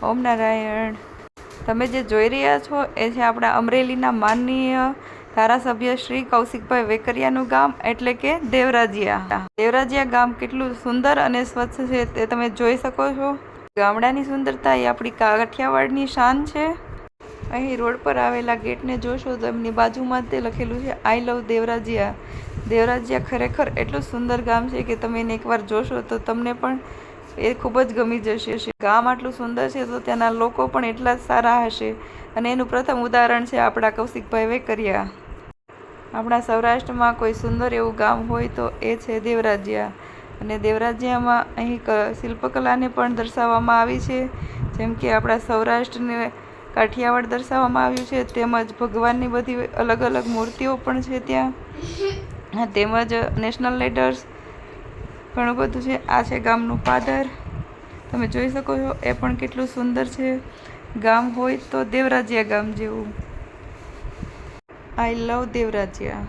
ઓમ નારાયણ. તમે જે જોઈ રહ્યા છો એ છે આપણા અમરેલીના માનનીય ધારાસભ્ય શ્રી કૌશિકભાઈ વેકરિયાનું ગામ એટલે કે દેવરાજીયા. દેવરાજીયા ગામ કેટલું સુંદર અને સ્વચ્છ છે તે તમે જોઈ શકો છો. ગામડાની સુંદરતા એ આપણી કાઠિયાવાડની શાન છે. અહીં રોડ પર આવેલા ગેટને જોશો તો એમની બાજુમાં તે લખેલું છે આઈ લવ દેવરાજીયા. દેવરાજીયા ખરેખર એટલું સુંદર ગામ છે કે તમે એને એકવાર જોશો તો તમને પણ એ ખૂબ જ ગમી જશે. ગામ આટલું સુંદર છે તો ત્યાંના લોકો પણ એટલા જ સારા હશે અને એનું પ્રથમ ઉદાહરણ છે આપણા કૌશિકભાઈ વેકરિયા. આપણા સૌરાષ્ટ્રમાં કોઈ સુંદર એવું ગામ હોય તો એ છે દેવરાજીયા. અને દેવરાજીયામાં અહીં શિલ્પકલાને પણ દર્શાવવામાં આવી છે. જેમ કે આપણા સૌરાષ્ટ્રને કાઠિયાવાડ દર્શાવવામાં આવ્યું છે, તેમજ ભગવાનની બધી અલગ અલગ મૂર્તિઓ પણ છે ત્યાં, તેમજ નેશનલ લેડર્સ ઘણું બધું છે. આ છે ગામનું પાદર, તમે જોઈ શકો છો. એ પણ કેટલું સુંદર છે. ગામ હોય તો દેવરાજીયા ગામ જેવું. આઈ લવ દેવરાજીયા.